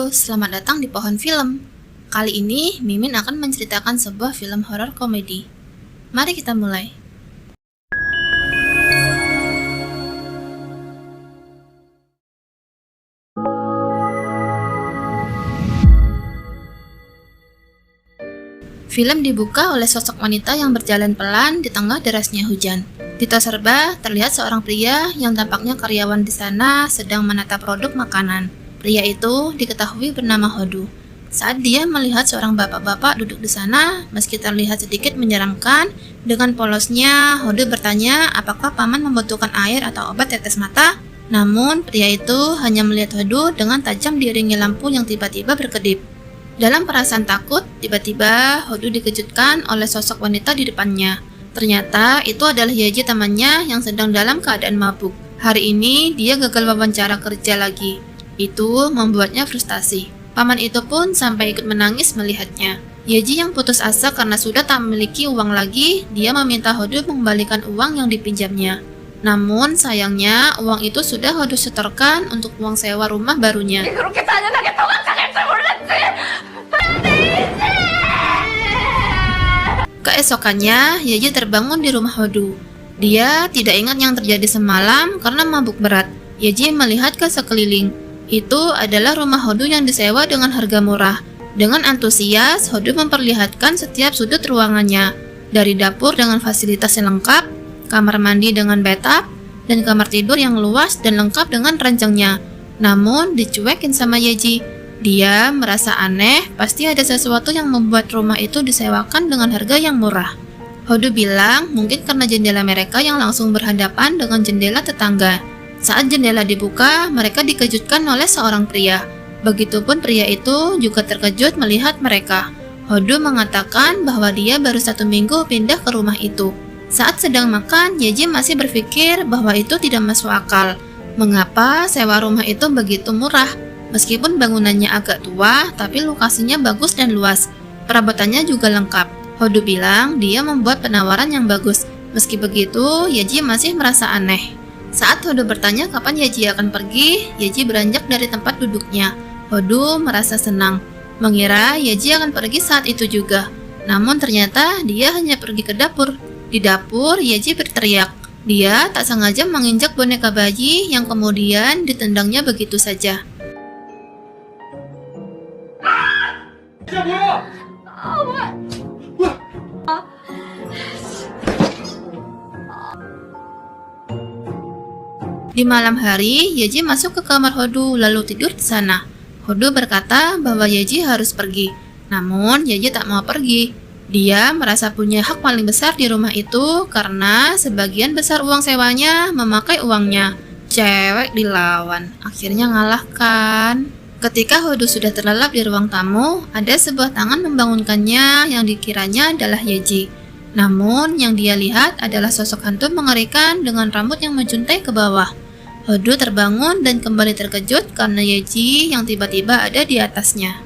Halo, selamat datang di Pohon Film. Kali ini, Mimin akan menceritakan sebuah film horor komedi. Mari kita mulai. Film dibuka oleh sosok wanita yang berjalan pelan di tengah derasnya hujan. Di tas serba, terlihat seorang pria yang tampaknya karyawan di sana sedang menata produk makanan. Pria itu diketahui bernama Hodu. Saat dia melihat seorang bapak-bapak duduk di sana, meski terlihat sedikit menyeramkan, dengan polosnya Hodu bertanya apakah paman membutuhkan air atau obat tetes mata. Namun pria itu hanya melihat Hodu dengan tajam diiringi lampu yang tiba-tiba berkedip. Dalam perasaan takut, tiba-tiba Hodu dikejutkan oleh sosok wanita di depannya. Ternyata itu adalah Yaji temannya yang sedang dalam keadaan mabuk. Hari ini dia gagal wawancara kerja lagi. Itu membuatnya frustasi. Paman itu pun sampai ikut menangis melihatnya. Yaji yang putus asa karena sudah tak memiliki uang lagi, dia meminta Hodu mengembalikan uang yang dipinjamnya. Namun sayangnya uang itu sudah Hodu setorkan untuk uang sewa rumah barunya. Keesokannya, Yaji terbangun di rumah Hodu. Dia tidak ingat yang terjadi semalam karena mabuk berat. Yaji melihat ke sekeliling. Itu adalah rumah Hodu yang disewa dengan harga murah. Dengan antusias, Hodu memperlihatkan setiap sudut ruangannya. Dari dapur dengan fasilitas yang lengkap, kamar mandi dengan bathtub, dan kamar tidur yang luas dan lengkap dengan ranjangnya. Namun, dicuekin sama Yaji. Dia merasa aneh, pasti ada sesuatu yang membuat rumah itu disewakan dengan harga yang murah. Hodu bilang mungkin karena jendela mereka yang langsung berhadapan dengan jendela tetangga. Saat jendela dibuka, mereka dikejutkan oleh seorang pria. Begitupun pria itu juga terkejut melihat mereka. Hodu mengatakan bahwa dia baru 1 minggu pindah ke rumah itu. Saat sedang makan, Yaji masih berpikir bahwa itu tidak masuk akal. Mengapa sewa rumah itu begitu murah? Meskipun bangunannya agak tua, tapi lokasinya bagus dan luas. Perabotannya juga lengkap. Hodu bilang dia membuat penawaran yang bagus. Meski begitu, Yaji masih merasa aneh. Saat Hodu bertanya kapan Yaji akan pergi, Yaji beranjak dari tempat duduknya. Hodu merasa senang, mengira Yaji akan pergi saat itu juga. Namun ternyata dia hanya pergi ke dapur. Di dapur, Yaji berteriak. Dia tak sengaja menginjak boneka bayi yang kemudian ditendangnya begitu saja. Di malam hari, Yaji masuk ke kamar Hodu lalu tidur di sana. Hodu berkata bahwa Yaji harus pergi. Namun, Yaji tak mau pergi. Dia merasa punya hak paling besar di rumah itu karena sebagian besar uang sewanya memakai uangnya. Cewek dilawan, akhirnya ngalahkan. Ketika Hodu sudah terlelap di ruang tamu, ada sebuah tangan membangunkannya yang dikiranya adalah Yaji. Namun, yang dia lihat adalah sosok hantu mengerikan dengan rambut yang menjuntai ke bawah. Hodu terbangun dan kembali terkejut karena Yaji yang tiba-tiba ada di atasnya.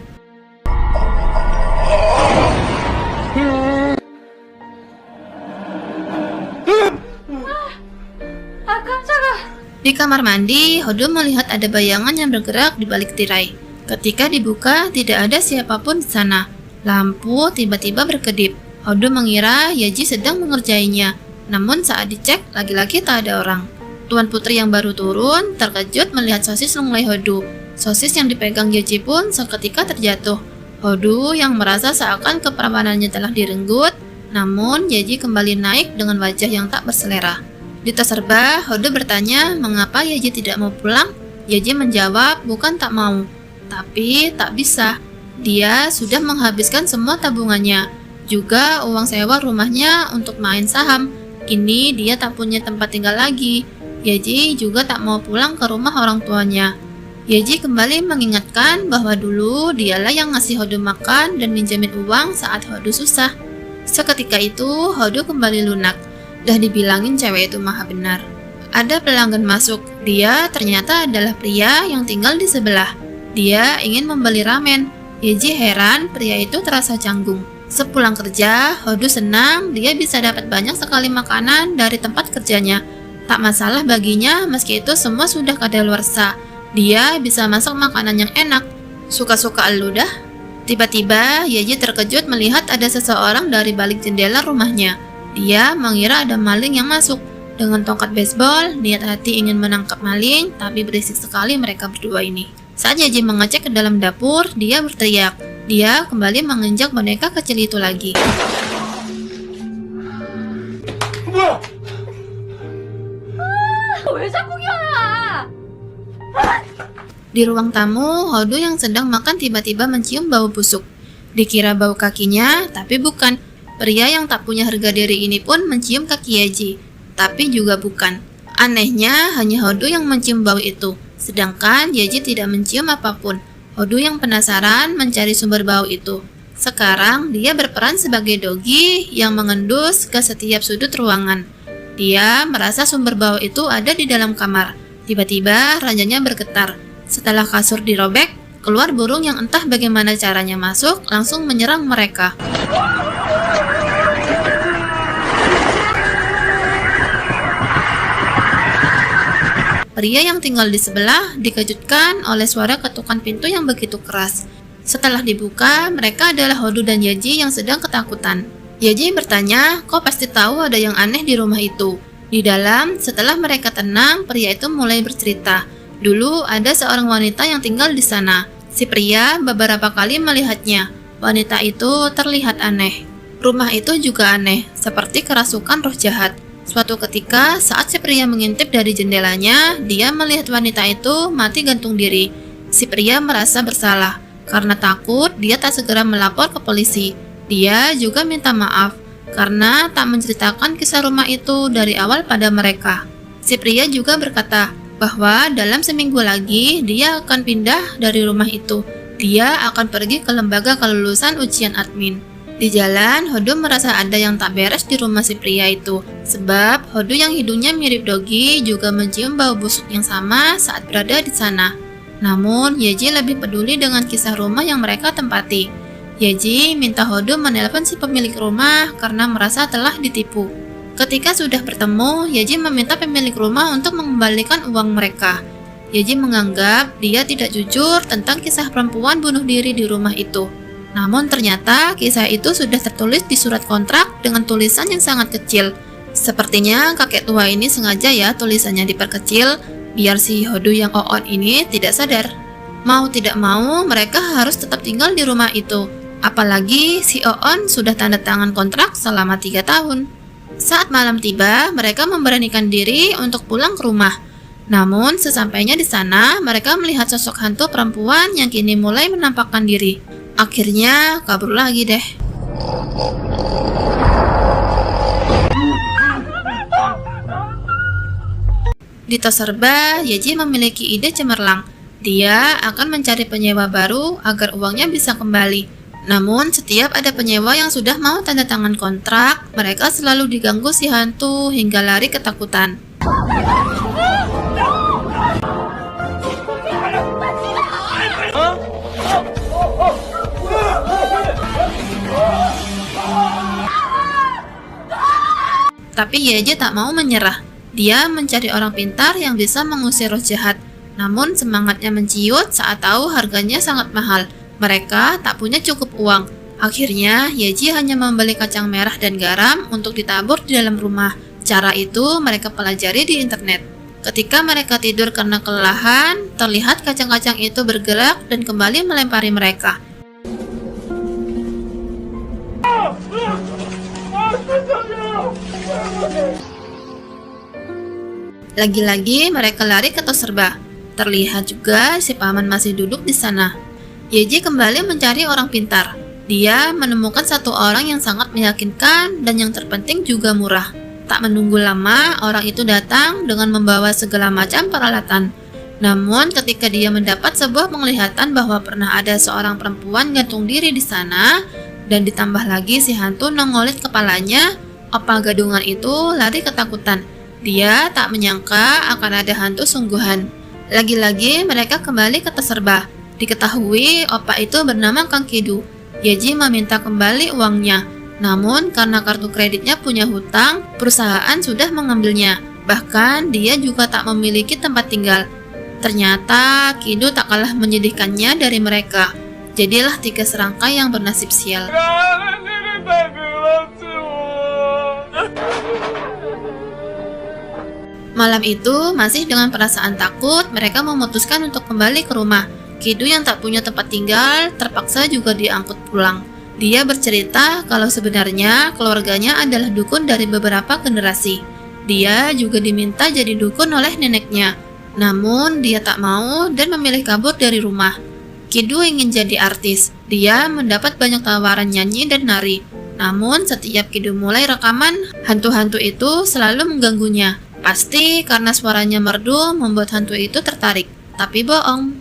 Di kamar mandi, Hodu melihat ada bayangan yang bergerak di balik tirai. Ketika dibuka, tidak ada siapapun di sana. Lampu tiba-tiba berkedip. Hodu mengira Yaji sedang mengerjainya. Namun saat dicek, lagi-lagi tak ada orang. Tuan putri yang baru turun terkejut melihat sosis lunglai Hodu. Sosis yang dipegang Yaji pun seketika terjatuh. Hodu yang merasa seakan kepramanannya telah direnggut, namun Yaji kembali naik dengan wajah yang tak berselera. Di tas serba, Hodu bertanya mengapa Yaji tidak mau pulang. Yaji menjawab bukan tak mau, tapi tak bisa. Dia sudah menghabiskan semua tabungannya, juga uang sewa rumahnya untuk main saham. Kini dia tak punya tempat tinggal lagi. Yaji juga tak mau pulang ke rumah orang tuanya. Yaji kembali mengingatkan bahwa dulu dialah yang ngasih Hodu makan dan minjamin uang saat Hodu susah. Seketika itu Hodu kembali lunak. Dah dibilangin cewek itu maha benar. Ada pelanggan masuk. Dia ternyata adalah pria yang tinggal di sebelah. Dia ingin membeli ramen. Yaji heran, pria itu terasa canggung. Sepulang kerja, Hodu senang dia bisa dapat banyak sekali makanan dari tempat kerjanya. Tak masalah baginya meski itu semua sudah kadaluarsa. Dia bisa masak makanan yang enak. Suka-suka elu dah. Tiba-tiba, Yeji terkejut melihat ada seseorang dari balik jendela rumahnya. Dia mengira ada maling yang masuk. Dengan tongkat baseball, niat hati ingin menangkap maling, tapi berisik sekali mereka berdua ini. Saat Yeji mengecek ke dalam dapur, dia berteriak. Dia kembali menginjak boneka kecil itu lagi. Di ruang tamu, Hodu yang sedang makan tiba-tiba mencium bau busuk. Dikira bau kakinya, tapi bukan. Pria yang tak punya harga diri ini pun mencium kaki Yeji, tapi juga bukan. Anehnya, hanya Hodu yang mencium bau itu, sedangkan Yeji tidak mencium apapun. Hodu yang penasaran mencari sumber bau itu. Sekarang, dia berperan sebagai dogi yang mengendus ke setiap sudut ruangan. Dia merasa sumber bau itu ada di dalam kamar. Tiba-tiba, ranjangnya bergetar. Setelah kasur dirobek, keluar burung yang entah bagaimana caranya masuk, langsung menyerang mereka. Pria yang tinggal di sebelah dikejutkan oleh suara ketukan pintu yang begitu keras. Setelah dibuka, mereka adalah Hodu dan Yeji yang sedang ketakutan. Yeji bertanya, kok pasti tahu ada yang aneh di rumah itu? Di dalam, setelah mereka tenang, pria itu mulai bercerita. Dulu ada seorang wanita yang tinggal di sana. Si pria beberapa kali melihatnya. Wanita itu terlihat aneh. Rumah itu juga aneh, seperti kerasukan roh jahat. Suatu ketika, saat si pria mengintip dari jendelanya, dia melihat wanita itu mati gantung diri. Si pria merasa bersalah. Karena takut, dia tak segera melapor ke polisi. Dia juga minta maaf, karena tak menceritakan kisah rumah itu dari awal pada mereka. Si pria juga berkata bahwa dalam seminggu lagi, dia akan pindah dari rumah itu. Dia akan pergi ke lembaga kelulusan ujian admin. Di jalan, Hodu merasa ada yang tak beres di rumah si pria itu. Sebab Hodu yang hidungnya mirip dogi juga mencium bau busuk yang sama saat berada di sana. Namun, Yeji lebih peduli dengan kisah rumah yang mereka tempati. Yeji minta Hodu menelpon si pemilik rumah karena merasa telah ditipu. Ketika sudah bertemu, Yeji meminta pemilik rumah untuk mengembalikan uang mereka. Yeji menganggap dia tidak jujur tentang kisah perempuan bunuh diri di rumah itu. Namun ternyata kisah itu sudah tertulis di surat kontrak dengan tulisan yang sangat kecil. Sepertinya kakek tua ini sengaja ya tulisannya diperkecil, biar si Hodu yang oon ini tidak sadar. Mau tidak mau, mereka harus tetap tinggal di rumah itu. Apalagi si Oon sudah tanda tangan kontrak selama 3 tahun. Saat malam tiba, mereka memberanikan diri untuk pulang ke rumah. Namun, sesampainya di sana, mereka melihat sosok hantu perempuan yang kini mulai menampakkan diri. Akhirnya, kabur lagi deh. Di Toserba, Yeji memiliki ide cemerlang. Dia akan mencari penyewa baru agar uangnya bisa kembali. Namun, setiap ada penyewa yang sudah mau tanda tangan kontrak, mereka selalu diganggu si hantu hingga lari ketakutan. Tapi Yeji tak mau menyerah. Dia mencari orang pintar yang bisa mengusir roh jahat. Namun semangatnya menciut saat tahu harganya sangat mahal. Mereka tak punya cukup uang. Akhirnya, Yeji hanya membeli kacang merah dan garam untuk ditabur di dalam rumah. Cara itu mereka pelajari di internet. Ketika mereka tidur karena kelelahan, terlihat kacang-kacang itu bergerak dan kembali melempari mereka. Lagi-lagi mereka lari ke Toserba. Terlihat juga si paman masih duduk di sana. Yeji kembali mencari orang pintar. Dia menemukan satu orang yang sangat meyakinkan dan yang terpenting juga murah. Tak menunggu lama, orang itu datang dengan membawa segala macam peralatan. Namun ketika dia mendapat sebuah penglihatan bahwa pernah ada seorang perempuan gantung diri di sana, dan ditambah lagi si hantu nongolit kepalanya, opa gadungan itu lari ketakutan. Dia tak menyangka akan ada hantu sungguhan. Lagi-lagi mereka kembali ke Toserba. Diketahui opa itu bernama Kang Kidu. Yeji meminta kembali uangnya. Namun karena kartu kreditnya punya hutang, perusahaan sudah mengambilnya. Bahkan dia juga tak memiliki tempat tinggal. Ternyata Kido tak kalah menyedihkannya dari mereka. Jadilah 3 serangkai yang bernasib sial. Malam itu, masih dengan perasaan takut, mereka memutuskan untuk kembali ke rumah. Kido yang tak punya tempat tinggal, terpaksa juga diangkut pulang. Dia bercerita kalau sebenarnya keluarganya adalah dukun dari beberapa generasi. Dia juga diminta jadi dukun oleh neneknya. Namun, dia tak mau dan memilih kabur dari rumah. Kido ingin jadi artis. Dia mendapat banyak tawaran nyanyi dan nari. Namun, setiap Kido mulai rekaman, hantu-hantu itu selalu mengganggunya. Pasti karena suaranya merdu membuat hantu itu tertarik. Tapi bohong.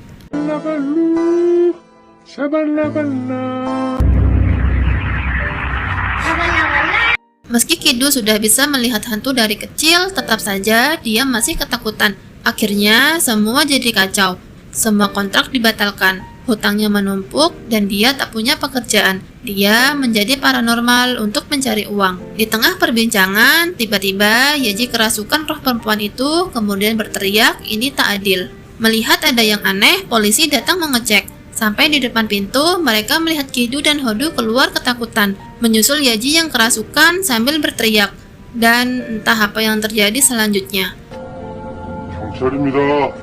Meski Kido sudah bisa melihat hantu dari kecil, tetap saja dia masih ketakutan. Akhirnya semua jadi kacau. Semua kontrak dibatalkan, hutangnya menumpuk, dan dia tak punya pekerjaan. Dia menjadi paranormal untuk mencari uang. Di tengah perbincangan, tiba-tiba Yaji kerasukan roh perempuan itu, kemudian berteriak, "Ini tak adil." Melihat ada yang aneh, polisi datang mengecek. Sampai di depan pintu, mereka melihat Kido dan Hodu keluar ketakutan, menyusul Yaji yang kerasukan sambil berteriak. Dan entah apa yang terjadi selanjutnya. 경찰입니다.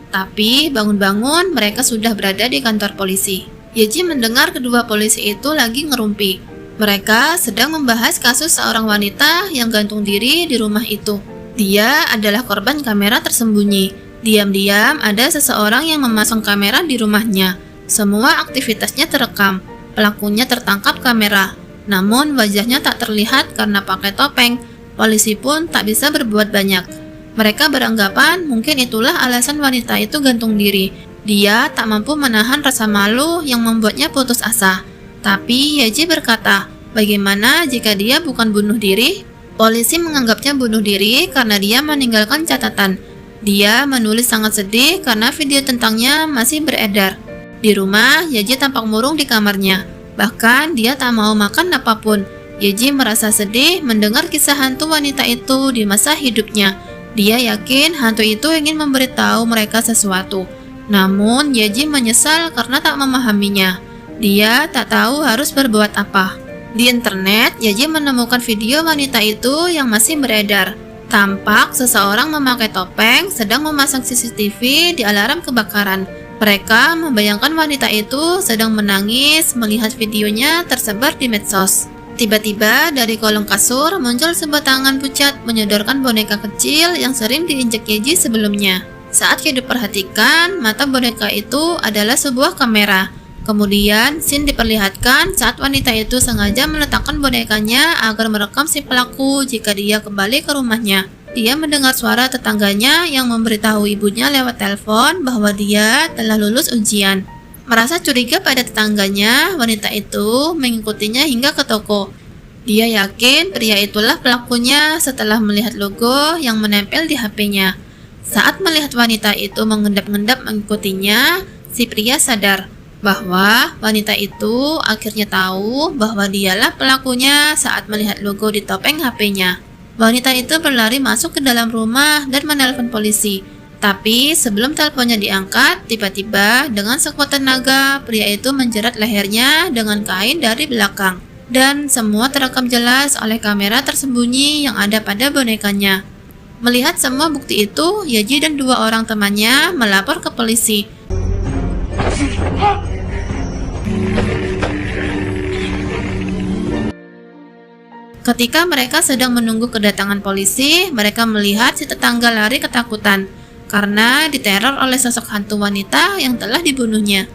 Tapi bangun-bangun mereka sudah berada di kantor polisi. Yaji mendengar kedua polisi itu lagi ngerumpi. Mereka sedang membahas kasus seorang wanita yang gantung diri di rumah itu. Dia adalah korban kamera tersembunyi. Diam-diam ada seseorang yang memasang kamera di rumahnya. Semua aktivitasnya terekam. Pelakunya tertangkap kamera. Namun wajahnya tak terlihat karena pakai topeng. Polisi pun tak bisa berbuat banyak. Mereka beranggapan mungkin itulah alasan wanita itu gantung diri. Dia tak mampu menahan rasa malu yang membuatnya putus asa. Tapi Yaji berkata, bagaimana jika dia bukan bunuh diri? Polisi menganggapnya bunuh diri karena dia meninggalkan catatan. Dia menulis sangat sedih karena video tentangnya masih beredar. Di rumah, Yaji tampak murung di kamarnya. Bahkan dia tak mau makan apapun. Yaji merasa sedih mendengar kisah hantu wanita itu di masa hidupnya. Dia yakin hantu itu ingin memberitahu mereka sesuatu. Namun Yaji menyesal karena tak memahaminya. Dia tak tahu harus berbuat apa. Di internet, Yaji menemukan video wanita itu yang masih beredar. Tampak seseorang memakai topeng sedang memasang CCTV di alarm kebakaran. Mereka membayangkan wanita itu sedang menangis melihat videonya tersebar di medsos. Tiba-tiba dari kolong kasur muncul sebuah tangan pucat menyodorkan boneka kecil yang sering diinjak Yaji sebelumnya. Saat Kido perhatikan, mata boneka itu adalah sebuah kamera. Kemudian, scene diperlihatkan saat wanita itu sengaja meletakkan bonekanya agar merekam si pelaku jika dia kembali ke rumahnya. Dia mendengar suara tetangganya yang memberitahu ibunya lewat telepon bahwa dia telah lulus ujian. Merasa curiga pada tetangganya, wanita itu mengikutinya hingga ke toko. Dia yakin pria itulah pelakunya setelah melihat logo yang menempel di HP-nya. Saat melihat wanita itu mengendap-endap mengikutinya, si pria sadar bahwa wanita itu akhirnya tahu bahwa dialah pelakunya saat melihat logo di topeng HP-nya. Wanita itu berlari masuk ke dalam rumah dan menelpon polisi. Tapi sebelum teleponnya diangkat, tiba-tiba dengan sekuat tenaga, pria itu menjerat lehernya dengan kain dari belakang. Dan semua terekam jelas oleh kamera tersembunyi yang ada pada bonekanya. Melihat semua bukti itu, Yaji dan 2 orang temannya melapor ke polisi. Ketika mereka sedang menunggu kedatangan polisi, mereka melihat si tetangga lari ketakutan karena diteror oleh sosok hantu wanita yang telah dibunuhnya.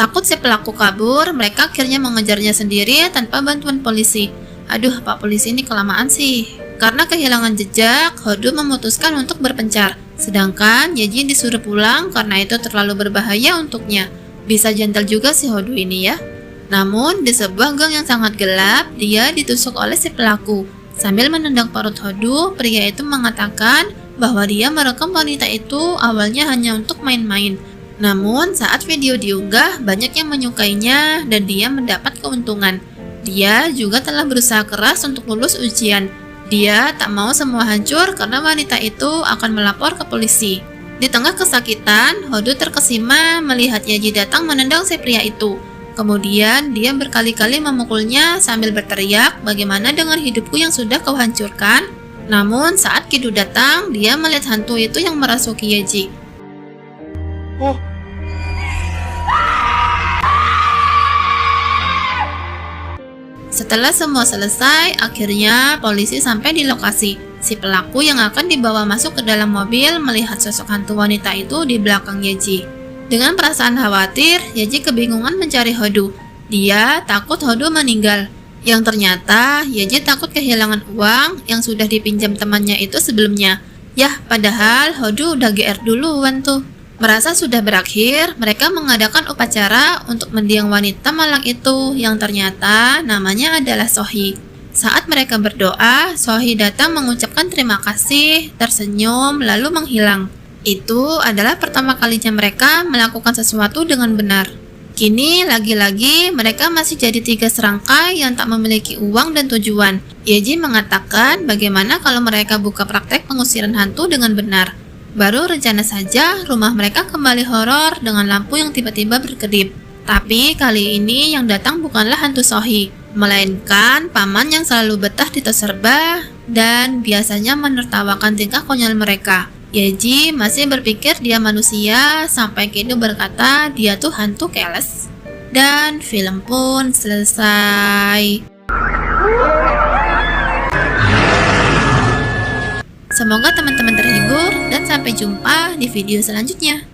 Takut si pelaku kabur, mereka akhirnya mengejarnya sendiri tanpa bantuan polisi. Aduh, Pak Polisi ini kelamaan sih. Karena kehilangan jejak, Hodu memutuskan untuk berpencar. Sedangkan Yaji disuruh pulang karena itu terlalu berbahaya untuknya. Bisa jantel juga si Hodu ini ya. Namun, di sebuah gang yang sangat gelap, dia ditusuk oleh si pelaku. Sambil menendang perut Hodu, pria itu mengatakan bahwa dia merekam wanita itu awalnya hanya untuk main-main. Namun saat video diunggah, banyak yang menyukainya dan dia mendapat keuntungan. Dia juga telah berusaha keras untuk lulus ujian. Dia tak mau semua hancur karena wanita itu akan melapor ke polisi. Di tengah kesakitan, Hodu terkesima melihat Yaji datang menendang si pria itu. Kemudian dia berkali-kali memukulnya sambil berteriak, "Bagaimana dengan hidupku yang sudah kau hancurkan?" Namun saat Kidu datang, dia melihat hantu itu yang merasuki Yaji. Setelah semua selesai, akhirnya polisi sampai di lokasi. Si pelaku yang akan dibawa masuk ke dalam mobil melihat sosok hantu wanita itu di belakang Yaji. Dengan perasaan khawatir, Yaji kebingungan mencari Hodu. Dia takut Hodu meninggal. Yang ternyata, Yaji takut kehilangan uang yang sudah dipinjam temannya itu sebelumnya. Yah, padahal Hodu udah GR duluan tuh. Merasa sudah berakhir, mereka mengadakan upacara untuk mendiang wanita malang itu yang ternyata namanya adalah Sohi. Saat mereka berdoa, Sohi datang mengucapkan terima kasih, tersenyum, lalu menghilang. Itu adalah pertama kalinya mereka melakukan sesuatu dengan benar. Kini lagi-lagi mereka masih jadi 3 serangkai yang tak memiliki uang dan tujuan. Yaji mengatakan bagaimana kalau mereka buka praktek pengusiran hantu dengan benar. Baru rencana saja rumah mereka kembali horor dengan lampu yang tiba-tiba berkedip. Tapi kali ini yang datang bukanlah hantu Sohi, melainkan paman yang selalu betah di tos serba dan biasanya menertawakan tingkah konyol mereka. Yaji masih berpikir dia manusia sampai Kidu berkata dia tuh hantu keles. Dan film pun selesai. Semoga teman-teman terhibur dan sampai jumpa di video selanjutnya.